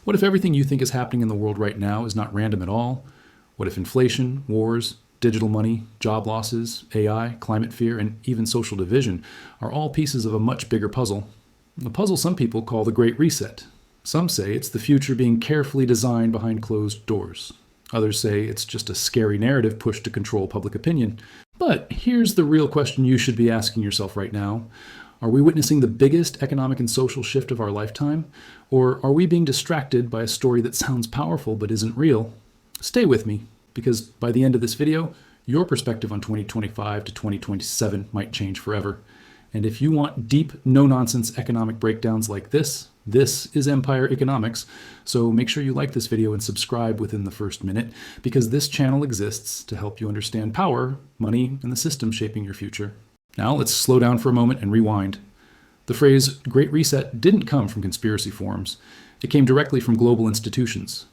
What if everything you think is happening in the world right now is not random at all? What if inflation, wars, digital money, job losses, AI, climate fear, and even social division are all pieces of a much bigger puzzle? A puzzle some people call the Great Reset. Some say it's the future being carefully designed behind closed doors. Others say it's just a scary narrative pushed to control public opinion. But here's the real question you should be asking yourself right now. Are we witnessing the biggest economic and social shift of our lifetime? Or are we being distracted by a story that sounds powerful but isn't real? Stay with me, because by the end of this video, your perspective on 2025 to 2027 might change forever. And if you want deep, no-nonsense economic breakdowns like this is Empire Economics. So make sure you like this video and subscribe within the first minute, because this channel exists to help you understand power, money, and the system shaping your future. Now let's slow down for a moment and rewind. The phrase Great Reset didn't come from conspiracy forums. It came directly from global institutions.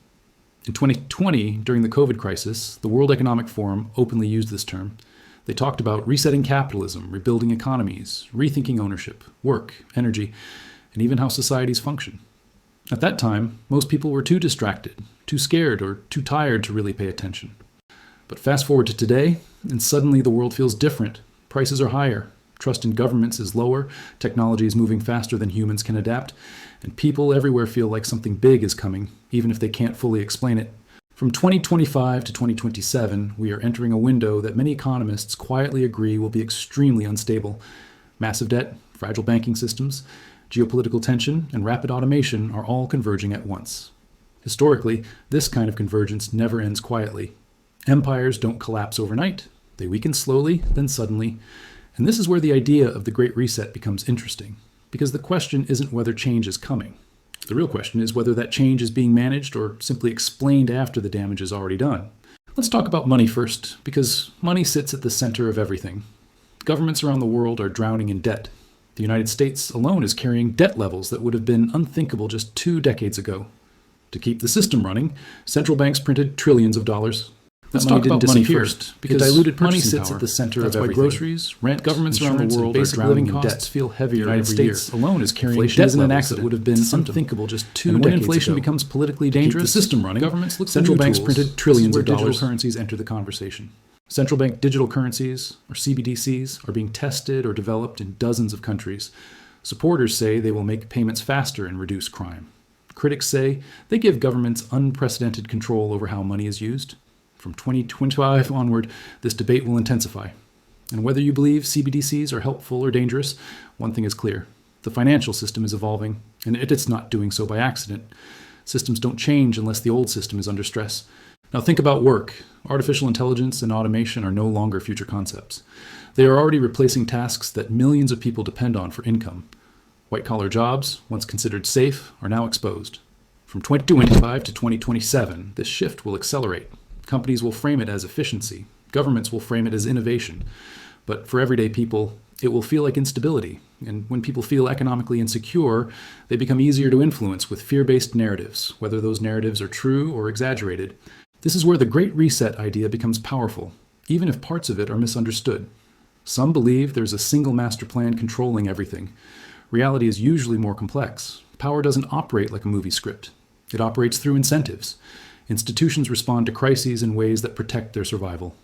In 2020, during the COVID crisis, the World Economic Forum openly used this term. They talked about resetting capitalism, rebuilding economies, rethinking ownership, work, energy, and even how societies function. At that time, most people were too distracted, too scared, or too tired to really pay attention. But fast forward to today, and suddenly the world feels different. Prices are higher, trust in governments is lower, technology is moving faster than humans can adapt, and people everywhere feel like something big is coming, even if they can't fully explain it. From 2025 to 2027, we are entering a window that many economists quietly agree will be extremely unstable. Massive debt, fragile banking systems, geopolitical tension, and rapid automation are all converging at once. Historically, this kind of convergence never ends quietly. Empires don't collapse overnight. They weaken slowly, then suddenly. And this is where the idea of the Great Reset becomes interesting, because the question isn't whether change is coming. The real question is whether that change is being managed or simply explained after the damage is already done. Let's talk about money first, because money sits at the center of everything. Governments around the world are drowning in debt. The United States alone is carrying debt levels that would have been unthinkable just 2 decades ago. To keep the system running, central banks printed trillions of dollars. Let's talk about money first, because diluted money sits at the center of everything. Groceries, rent, governments around the world are drowning in debt. Feel heavier every year. The United States alone is carrying debt levels that would have been unthinkable just 2 decades ago. When inflation becomes politically dangerous, the system running, governments look central banks printed trillions of dollars. Digital currencies enter the conversation. Central bank digital currencies, or CBDCs, are being tested or developed in dozens of countries. Supporters say they will make payments faster and reduce crime. Critics say they give governments unprecedented control over how money is used. From 2025 onward, this debate will intensify. And whether you believe CBDCs are helpful or dangerous, one thing is clear. The financial system is evolving, and it's not doing so by accident. Systems don't change unless the old system is under stress. Now think about work. Artificial intelligence and automation are no longer future concepts. They are already replacing tasks that millions of people depend on for income. White-collar jobs, once considered safe, are now exposed. From 2025 to 2027, this shift will accelerate. Companies will frame it as efficiency. Governments will frame it as innovation. But for everyday people, it will feel like instability. And when people feel economically insecure, they become easier to influence with fear-based narratives, whether those narratives are true or exaggerated. This is where the Great Reset idea becomes powerful, even if parts of it are misunderstood. Some believe there's a single master plan controlling everything. Reality is usually more complex. Power doesn't operate like a movie script. It operates through incentives. Institutions respond to crises in ways that protect their survival.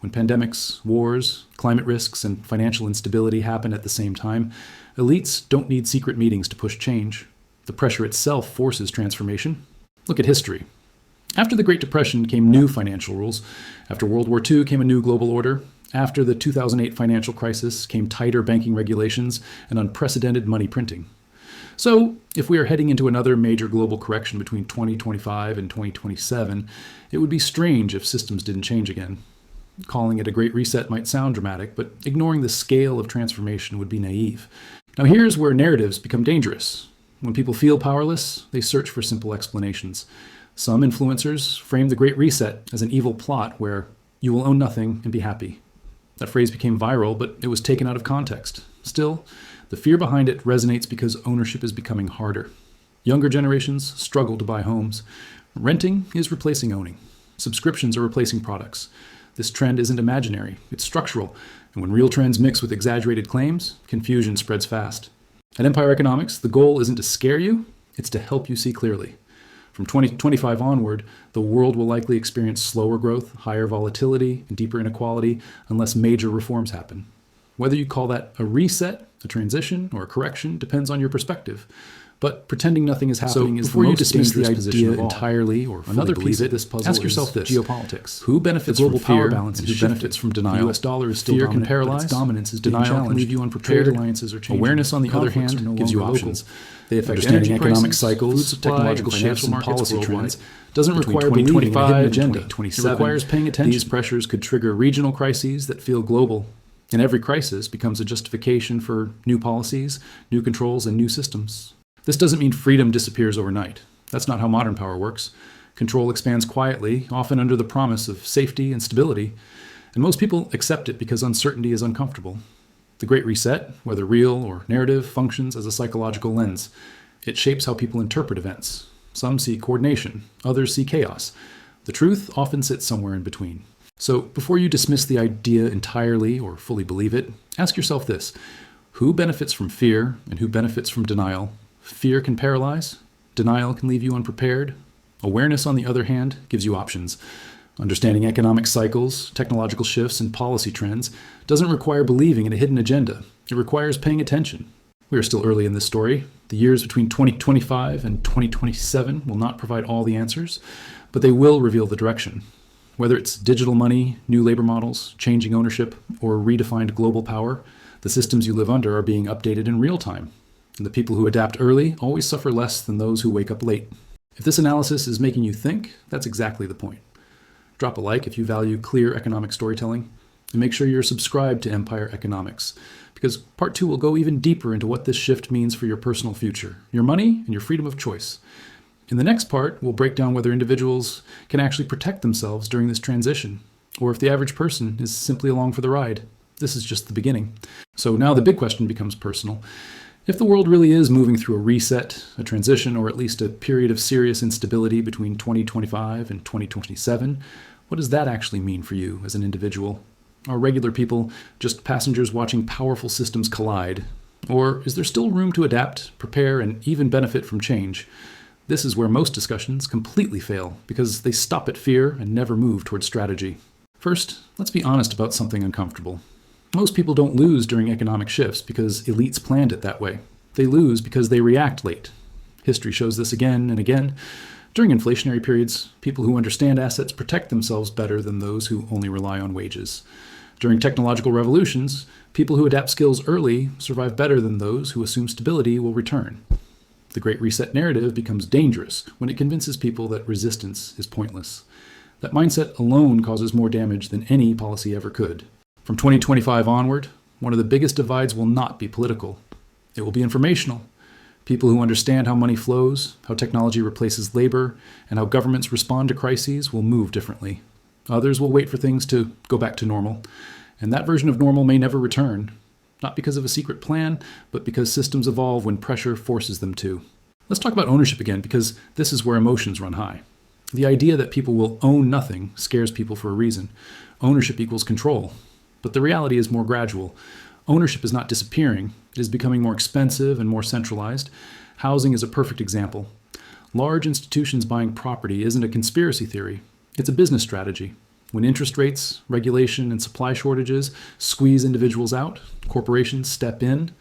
When pandemics, wars, climate risks, and financial instability happen at the same time, elites don't need secret meetings to push change. The pressure itself forces transformation. Look at history. After the Great Depression came new financial rules. After World War II came a new global order. After the 2008 financial crisis came tighter banking regulations and unprecedented money printing. So, if we are heading into another major global correction between 2025 and 2027, it would be strange if systems didn't change again. Calling it a Great Reset might sound dramatic, but ignoring the scale of transformation would be naive. Now here's where narratives become dangerous. When people feel powerless, they search for simple explanations. Some influencers frame the Great Reset as an evil plot where you will own nothing and be happy. That phrase became viral, but it was taken out of context. Still, the fear behind it resonates because ownership is becoming harder. Younger generations struggle to buy homes. Renting is replacing owning. Subscriptions are replacing products. This trend isn't imaginary, it's structural, and when real trends mix with exaggerated claims, confusion spreads fast. At Empire Economics, the goal isn't to scare you, it's to help you see clearly. From 2025 onward, the world will likely experience slower growth, higher volatility, and deeper inequality unless major reforms happen. Whether you call that a reset, a transition, or a correction depends on your perspective. But pretending nothing is happening is the most dangerous position of all. Entirely or another piece of this puzzle. Ask yourself this: geopolitics. Who benefits from power balance and who benefits from denial? The U.S. dollar is still dominant, can paralyze. Its dominance is denial can leave you unprepared. Trade alliances are changing. Awareness, on the other hand, gives you options. They affect understanding economic cycles, technological shifts, and policy trends. Doesn't require believing in a hidden agenda. It requires paying attention. These pressures could trigger regional crises that feel global. And every crisis becomes a justification for new policies, new controls, and new systems. This doesn't mean freedom disappears overnight. That's not how modern power works. Control expands quietly, often under the promise of safety and stability, and most people accept it because uncertainty is uncomfortable. The Great Reset, whether real or narrative, functions as a psychological lens. It shapes how people interpret events. Some see coordination, others see chaos. The truth often sits somewhere in between. So before you dismiss the idea entirely or fully believe it, ask yourself this: who benefits from fear and who benefits from denial? Fear can paralyze. Denial can leave you unprepared. Awareness, on the other hand, gives you options. Understanding economic cycles, technological shifts, and policy trends doesn't require believing in a hidden agenda. It requires paying attention. We are still early in this story. The years between 2025 and 2027 will not provide all the answers, but they will reveal the direction. Whether it's digital money, new labor models, changing ownership, or redefined global power, the systems you live under are being updated in real time. And the people who adapt early always suffer less than those who wake up late. If this analysis is making you think, that's exactly the point. Drop a like if you value clear economic storytelling, and make sure you're subscribed to Empire Economics, because Part 2 will go even deeper into what this shift means for your personal future, your money, and your freedom of choice. In the next part, we'll break down whether individuals can actually protect themselves during this transition, or if the average person is simply along for the ride. This is just the beginning. So now the big question becomes personal. If the world really is moving through a reset, a transition, or at least a period of serious instability between 2025 and 2027, what does that actually mean for you as an individual? Are regular people just passengers watching powerful systems collide? Or is there still room to adapt, prepare, and even benefit from change? This is where most discussions completely fail, because they stop at fear and never move toward strategy. First, let's be honest about something uncomfortable. Most people don't lose during economic shifts because elites planned it that way. They lose because they react late. History shows this again and again. During inflationary periods, people who understand assets protect themselves better than those who only rely on wages. During technological revolutions, people who adapt skills early survive better than those who assume stability will return. The Great Reset narrative becomes dangerous when it convinces people that resistance is pointless. That mindset alone causes more damage than any policy ever could. From 2025 onward, one of the biggest divides will not be political. It will be informational. People who understand how money flows, how technology replaces labor, and how governments respond to crises will move differently. Others will wait for things to go back to normal, and that version of normal may never return. Not because of a secret plan, but because systems evolve when pressure forces them to. Let's talk about ownership again, because this is where emotions run high. The idea that people will own nothing scares people for a reason. Ownership equals control. But the reality is more gradual. Ownership is not disappearing. It is becoming more expensive and more centralized. Housing is a perfect example. Large institutions buying property isn't a conspiracy theory. It's a business strategy. When interest rates, regulation, and supply shortages squeeze individuals out, corporations step in.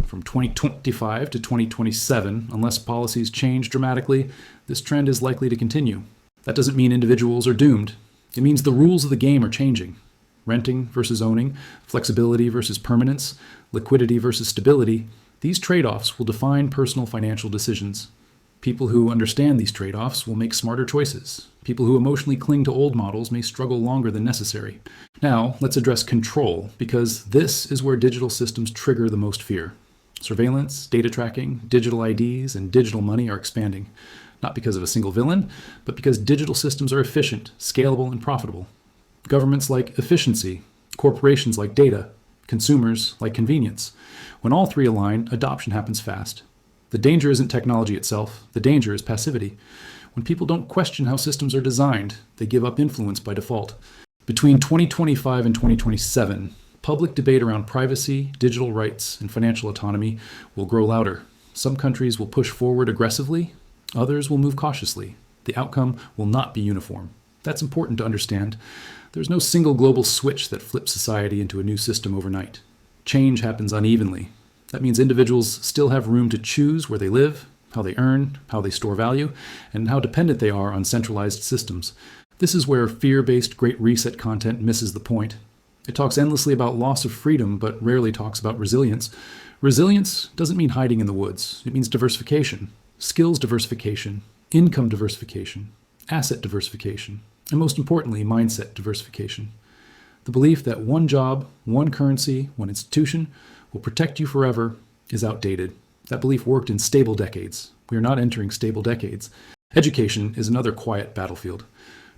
From 2025 to 2027, unless policies change dramatically, this trend is likely to continue. That doesn't mean individuals are doomed. It means the rules of the game are changing. Renting versus owning, flexibility versus permanence, liquidity versus stability, these trade-offs will define personal financial decisions. People who understand these trade-offs will make smarter choices. People who emotionally cling to old models may struggle longer than necessary. Now, let's address control, because this is where digital systems trigger the most fear. Surveillance, data tracking, digital IDs, and digital money are expanding, not because of a single villain, but because digital systems are efficient, scalable, and profitable. Governments like efficiency, corporations like data, consumers like convenience. When all three align, adoption happens fast. The danger isn't technology itself, the danger is passivity. When people don't question how systems are designed, they give up influence by default. Between 2025 and 2027, public debate around privacy, digital rights, and financial autonomy will grow louder. Some countries will push forward aggressively, Others will move cautiously. The outcome will not be uniform. That's important to understand. There's no single global switch that flips society into a new system overnight. Change happens unevenly. That means individuals still have room to choose where they live, how they earn, how they store value, and how dependent they are on centralized systems. This is where fear-based Great Reset content misses the point. It talks endlessly about loss of freedom, but rarely talks about resilience. Resilience doesn't mean hiding in the woods. It means diversification, skills diversification, income diversification, asset diversification, and most importantly, mindset diversification. The belief that one job, one currency, one institution will protect you forever is outdated. That belief worked in stable decades. We are not entering stable decades. Education is another quiet battlefield.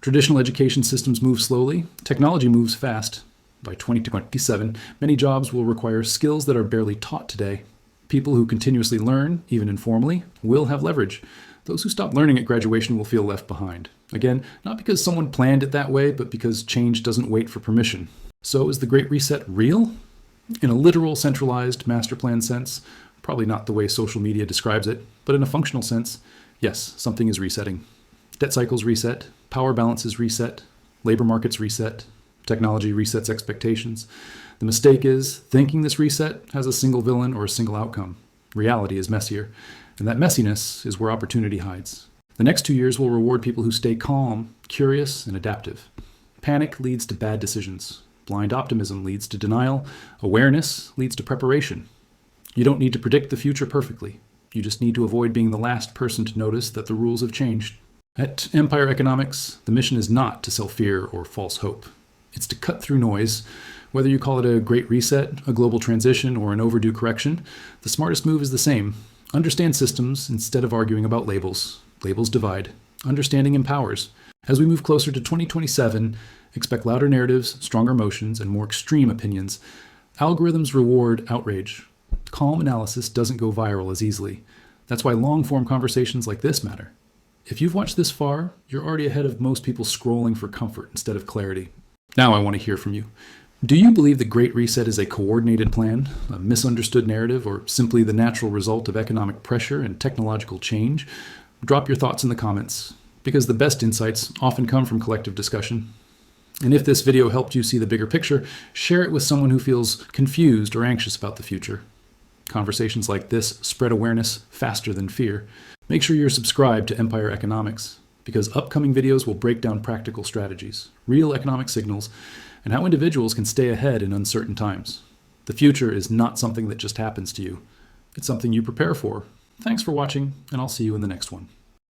Traditional education systems move slowly. Technology moves fast. By 2027, many jobs will require skills that are barely taught today. People who continuously learn, even informally, will have leverage. Those who stop learning at graduation will feel left behind. Again, not because someone planned it that way, but because change doesn't wait for permission. So is the Great Reset real? In a literal, centralized, master plan sense, probably not the way social media describes it, but in a functional sense, yes, something is resetting. Debt cycles reset, power balances reset, labor markets reset, technology resets expectations. The mistake is thinking this reset has a single villain or a single outcome. Reality is messier, and that messiness is where opportunity hides. The next 2 years will reward people who stay calm, curious, and adaptive. Panic leads to bad decisions. Blind optimism leads to denial. Awareness leads to preparation. You don't need to predict the future perfectly. You just need to avoid being the last person to notice that the rules have changed. At Empire Economics, the mission is not to sell fear or false hope. It's to cut through noise. Whether you call it a great reset, a global transition, or an overdue correction, the smartest move is the same. Understand systems instead of arguing about labels. Labels divide. Understanding empowers. As we move closer to 2027, expect louder narratives, stronger emotions, and more extreme opinions. Algorithms reward outrage. Calm analysis doesn't go viral as easily. That's why long-form conversations like this matter. If you've watched this far, you're already ahead of most people scrolling for comfort instead of clarity. Now I want to hear from you. Do you believe the Great Reset is a coordinated plan, a misunderstood narrative, or simply the natural result of economic pressure and technological change? Drop your thoughts in the comments, because the best insights often come from collective discussion. And if this video helped you see the bigger picture, share it with someone who feels confused or anxious about the future. Conversations like this spread awareness faster than fear. Make sure you're subscribed to Empire Economics, because upcoming videos will break down practical strategies, real economic signals, and how individuals can stay ahead in uncertain times. The future is not something that just happens to you. It's something you prepare for. Thanks for watching, and I'll see you in the next one.